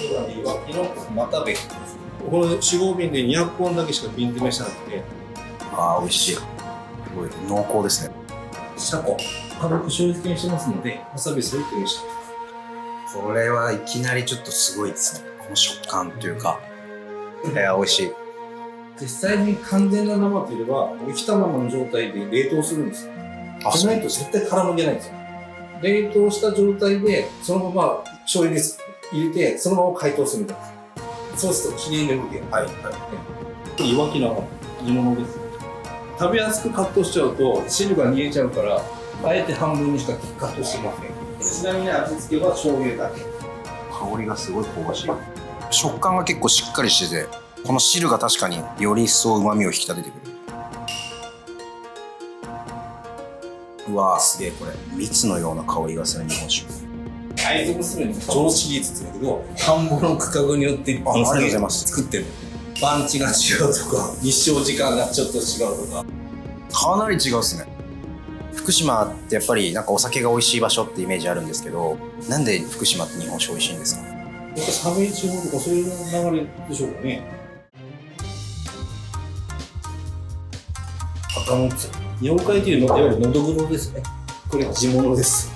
いわきの又兵衛。この4合瓶で200本だけしか瓶詰めしてなくて。ああ、美味しい。すごい濃厚ですね。シャコ、軽く醤油漬けにしてますので、わさび添えてみました。これはいきなりちょっとすごいですね。この食感というか。いや、美味しい。実際に完全な生といえば、生きたままの状態で冷凍するんですよ。じゃないと絶対絡むげないんですよ。冷凍した状態で、そのまま醤油に入れて、そのまま解凍するみたいな。そうするときれいに抜け。はい。いわきの煮物です。食べやすくカットしちゃうと汁が煮えちゃうから、あえて半分にしかカットしてません。ちなみに味付けは醤油だけ。香りがすごい香ばしい。食感が結構しっかりしてて、この汁が確かにより一層旨味を引き立ててくる。うわー、すげえ、これ蜜のような香りがする日本酒。会津娘の上シリーズって言うんだけど、田んぼの区画によってありがとうございます作ってる。番地が違うとか、日照時間がちょっと違うとか。かなり違うっすね。福島ってやっぱりなんかお酒が美味しい場所ってイメージあるんですけど、なんで福島って日本酒美味しいんですか？やっぱ寒い地方とかそういう流れでしょうかね。赤もつ。日本海というのはいわゆるのどぐろですね。これ地物です。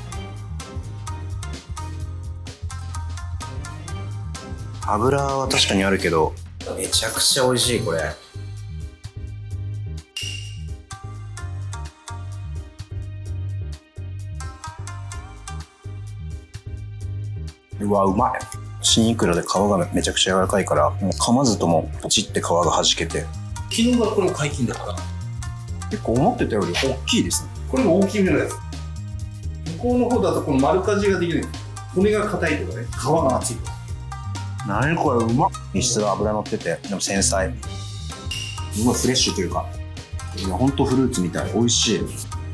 油は確かにあるけど、めちゃくちゃ美味しい、これ。うわ、うまい。新いくらで皮がめちゃくちゃ柔らかいから、もう噛まずともポチって皮が弾けて。昨日がこれも解禁だから。結構思ってたより大きいですね。これも大きめのやつ。向こうの方だとこの丸かじができる。骨が硬いとかね、皮が厚いとか。何これ、うまっ。にしろ脂乗ってて、でも繊細。すごいフレッシュというか、いや、ほんとフルーツみたい。美味しい。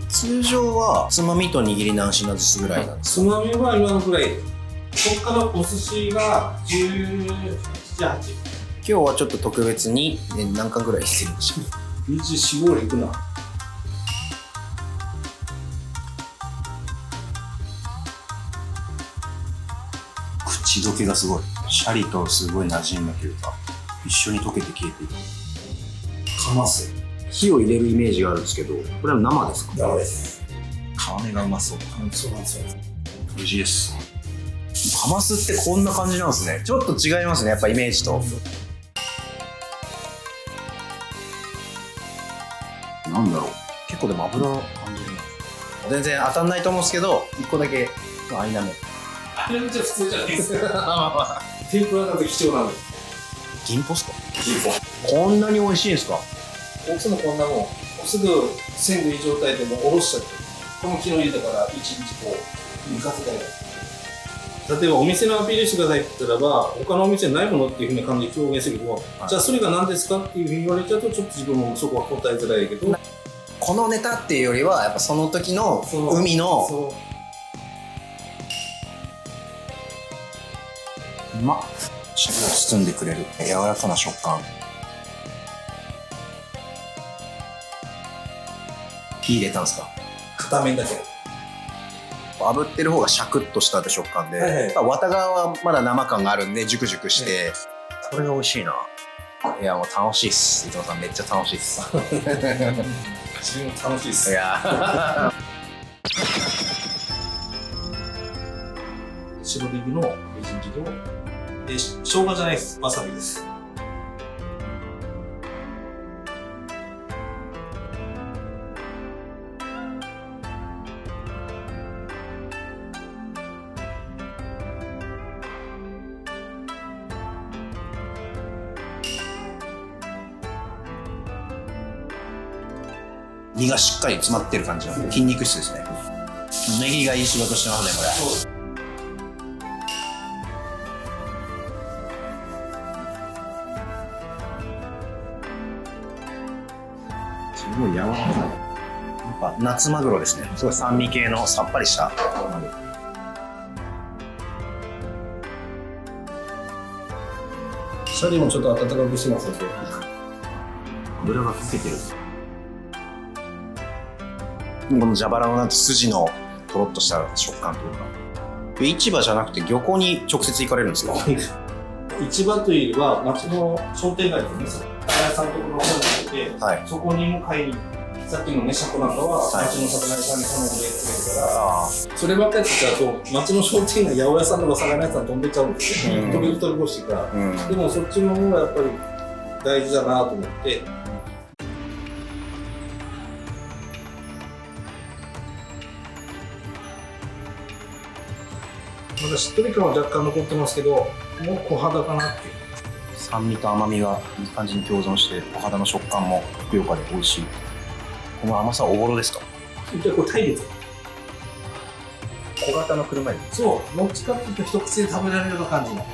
通常はつまみと握り何品ずつぐらいなんですか？つまみは今のぐらい。こっからお寿司が17、8。今日はちょっと特別に、何貫ぐらいしてるんでしょう24、5いくな。口どけがすごい。シャリとすごい馴染んだというか、一緒に溶けて消えていく。かます。火を入れるイメージがあるんですけど、これは生ですか？生です。皮目がうまそう。そうなんですよ。美味しいです。カマスってこんな感じなんですね。ちょっと違いますね、やっぱイメージと。なんだろう。結構でも油を感じるな。全然当たんないと思うんですけど、一個だけアイナメ。あれじゃ普通じゃないですか。天ぷらなんて貴重なんです。銀ポスト？銀ポ。こんなに美味しいんですか？大きさもこんなもん。すぐ鮮度いい状態でもうおろしちゃって。この昨日入れたから1日こう煮かせたい。例えばお店のアピールしてくださいって言ったらば、他のお店にないものっていうふうな感じで表現するけど、はい、じゃあそれが何ですかっていうふうに言われちゃうとちょっと自分もそこは答えづらいけど、このネタっていうよりはやっぱその時の海のうまっ。汁を包んでくれる柔らかな食感。火入れたんですか？片面だけ。炙ってる方がシャクッとした食感で、はいはい、綿側はまだ生感があるんでジュクジュクして、これが美味しいな。いやもう楽しいっす。伊藤さんめっちゃ楽しいっす。自分も楽しいっす。いや白ネギのみじん切りをで生姜じゃないです。わさびです。身がしっかり詰まってる感じの筋肉質ですね。ネギがいい仕事してますね、これ。すごい柔らかい。やっぱ夏マグロですね。すごい酸味系のさっぱりしたマグロ。シャリもちょっと温かくしてますので、油が溶けてる。この蛇腹のなんて筋のとろっとした食感というか。市場じゃなくて漁港に直接行かれるんですか？市場というよりは町の商店街のね、酒屋さんところの方に行って、はい。そこにも買いに、さっきのね、シャコなんかは町の魚屋さんに頼んでくれるから、あそればっかりやっちゃうと、町の商店街、八百屋さんとか魚屋さん飛んでっちゃうんですよ。飛び越してから。あ。うん。でもそっちの方がやっぱり大事だなと思って。まだしっとり感は若干残ってますけど、もう小肌かなっていう。酸味と甘みがいい感じに共存して、お肌の食感もふくよかで美味しい。この甘さおぼろですか？じゃあこれタイですよ。小型の車エビ。そう、どっちかっていうと一口で食べられるような感じの。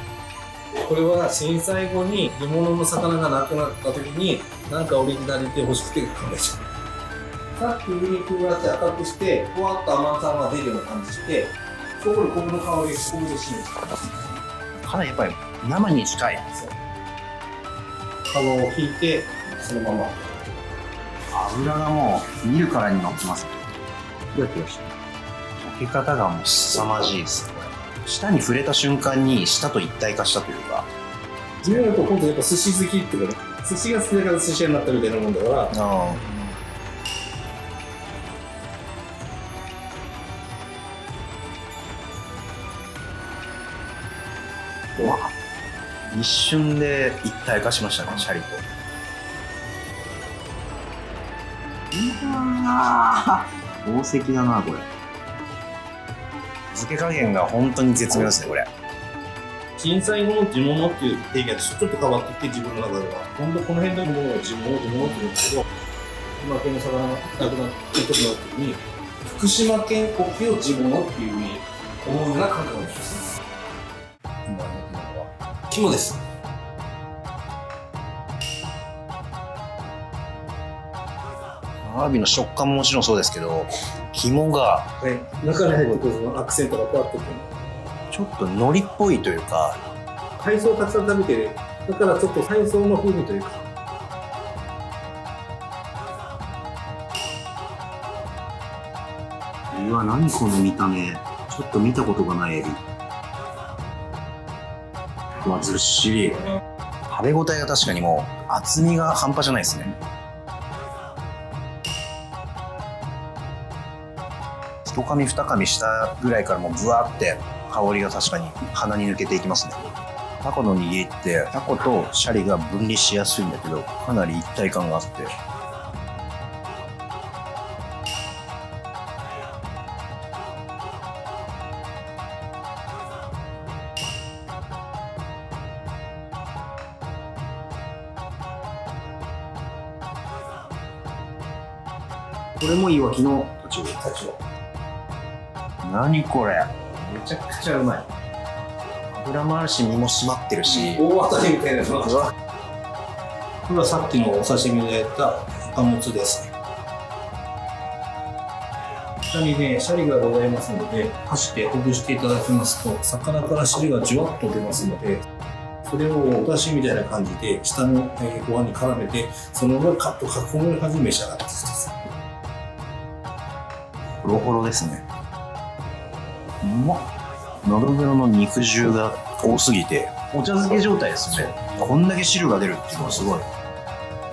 これは震災後に煮物の魚がなくなった時に、なんかオリジナリティ欲しくて考えちゃう。さっきウニクがって赤くして、ふわっと甘さが出るような感じして、そこに昆布の香りがすごく嬉しいんですよ。かなりやっぱり生に近い。皮を引いて、そのまま。油がもう見るからに乗ってます。キラキラして溶け方がもう凄まじいですね、これ。舌に触れた瞬間に舌と一体化したというか。自分だと今度やっぱ寿司好きっていうかね、寿司が好きだから寿司屋になったみたいなもんだから、一瞬で一体化しましたね、シャリと。宝石だな、これ。漬け加減が本当に絶妙ですね、これ。震災後の地物っていう定義がちょっと変わってきて、自分の中では。今度この辺のものを地物って言うんですけど、今この魚がなくなってる時の時に、福島県沖を地物っていうふうに思うような感覚なんです。肝です。アワビの食感ももちろんそうですけど、肝が中に入ってくるそのアクセントが変わってくる。ちょっと海苔っぽいというか、海藻をたくさん食べてる。だからちょっと海藻の風味というか。うわ、何この見た目。ちょっと見たことがないエビ。うわ、ずっしり。食べ応えが確かにもう厚みが半端じゃないですね。一噛み二噛みしたぐらいからもうブワーって香りが確かに鼻に抜けていきますね。タコの握りってタコとシャリが分離しやすいんだけど、かなり一体感があって、これもいわきのタチウオ。何これ、めちゃくちゃうまい。油もあるし身も締まってるし、大当たりみたいなのが。これはさっきのお刺身でやったアモツですね。下にね、シャリがございますので、箸でほぐしていただきますと、魚から汁がじゅわっと出ますので、それをお出汁みたいな感じで下のご飯に絡めて、そのままカッと囲む感じで召し上がってください。ホロホロですね。うまっ。のどぐろの肉汁が多すぎてお茶漬け状態ですよね。こんだけ汁が出るっていうのはすごい。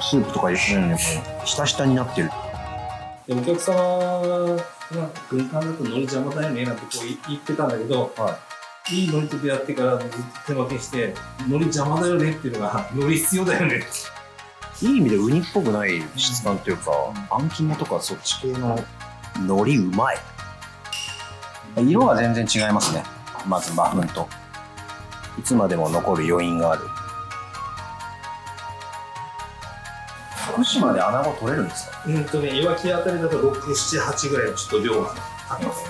スープとか入れてないのにもうひたひたになってる。でお客様が軍艦だと海苔邪魔だよねなんてこう言ってたんだけど、いい海苔と出会ってからずっと手分けして海苔邪魔だよねっていうのが海苔必要だよねって。いい意味でウニっぽくない質感というか、あん肝とかそっち系の海苔うまい。色は全然違いますね。まずマフンといつまでも残る余韻がある。福島で穴子取れるんですか？いわきあたりだと6、7、8ぐらいのちょっと量があります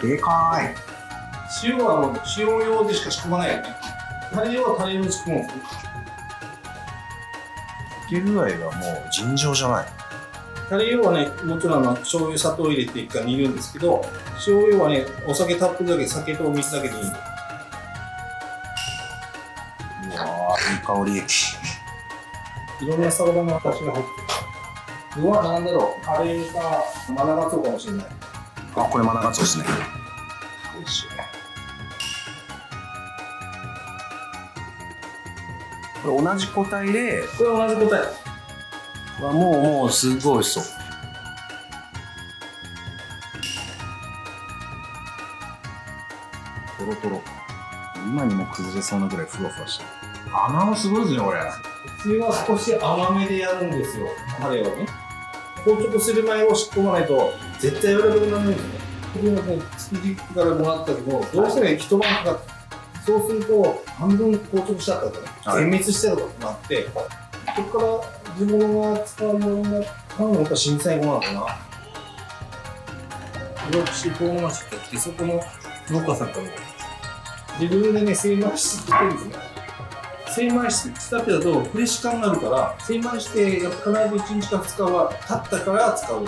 ね。でかい。塩はもう塩用でしか仕込まないよね。タレ用はタレ用で仕込むんですよ。溶け具合がもう尋常じゃない。タレ用はね、もちろん醤油、砂糖を入れて一回煮るんですけど、塩用はね、お酒たっぷりだけ、酒とお水だけでいいんで。うわー、いい香り。いろんな魚の形が入ってる。うわ、なんだろう、カレーか、マナガツオかもしれない。あ、これマナガツオですね。ッシュ。これ同じ個体で、これ同じ答え。もうすごい美味しそう。トロトロ。今にも崩れそうなぐらいふわふわしてる。穴もすごいですね、これ。うちは少し甘めでやるんですよ、タレをね。硬直する前を仕込まないと絶対柔らかくならないんですよね。僕もね、築地からもらったけど、どうしても一晩かかって、そうすると半分硬直しちゃったとね、はい全滅してたことになって、そこから地物が使うようになったのがやっぱ震災後なのかな。私、トウモロコシって来て、そこの農家さんから自分でね、精米してきてるんですね。精米したってだとフレッシュ感があるから、精米してやっぱ必ず1日か2日は経ったから使う。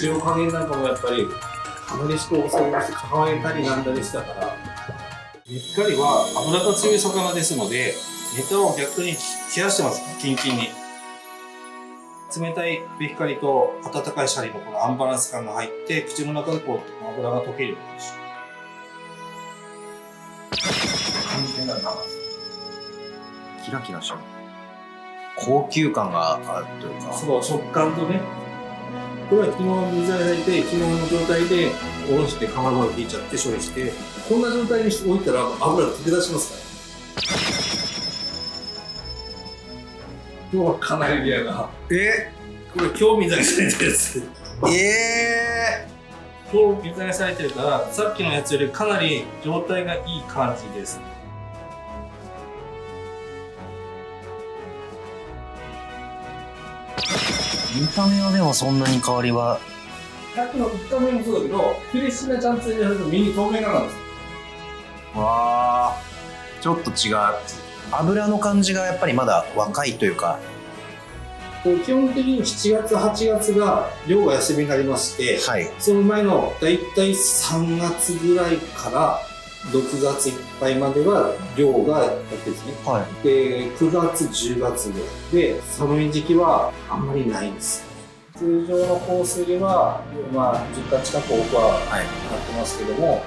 塩加減なんかもやっぱりあまり人をそうして母親たりなんだりしたから、めっかりは脂が強い魚ですので、ネタを逆に冷やしてます、キンキンに。冷たいベヒカリと温かいシャリのこのアンバランス感が入って、口の中でこう脂が溶けるようにし完全な生。キラキラしてる。高級感があるというか。そう、食感とね。これは昨日水洗いで、昨日の状態でおろして皮が引いちゃって処理して、こんな状態に置いたら油が溶け出しますから。今日はかなりレアな。これ今日水洗いされたやつ。今日水洗いされてるから、さっきのやつよりかなり状態がいい感じです。見た目はでもそんなに変わりは。さっきの1日目もそうだけど、フレッシュなジャンツでやると身に透明感なんですよ。わあ、ちょっと違う。油の感じがやっぱりまだ若いというか。基本的に7月、8月が漁が休みになりまして、はい。その前のだいたい3月ぐらいから6月いっぱいまでは漁がやってですね。はい。で、9月、10月ぐらいで、寒い時期はあんまりないんです。通常のコースよりは、まあ、10回近く多くははい。なってますけども、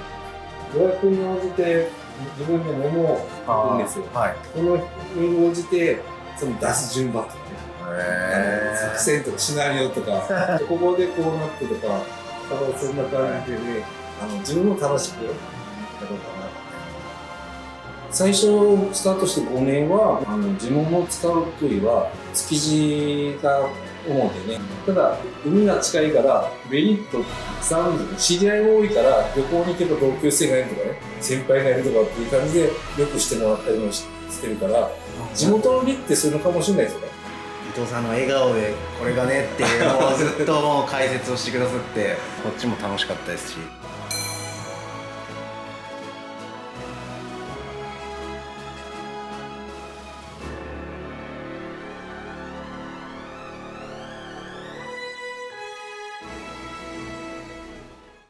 予約に応じて自分で物を買うんですよ。はい。この日に応じて、その出す順番とかね。作戦とかシナリオとかここでこうなってとか、そんな感じでね、自分も楽しくやろうかな。最初スタートして5年は地物を使うというよりは築地が主でね、ただ海が近いからメリット知り合いも多いから旅行に行けば同級生がいるとかね、先輩がいるとかっていう感じでよくしてもらったりもしてるから、地元の美ってそういうのかもしれないですよね。伊藤さんの笑顔でこれがねっていうのをずっともう解説をしてくださって、こっちも楽しかったですし。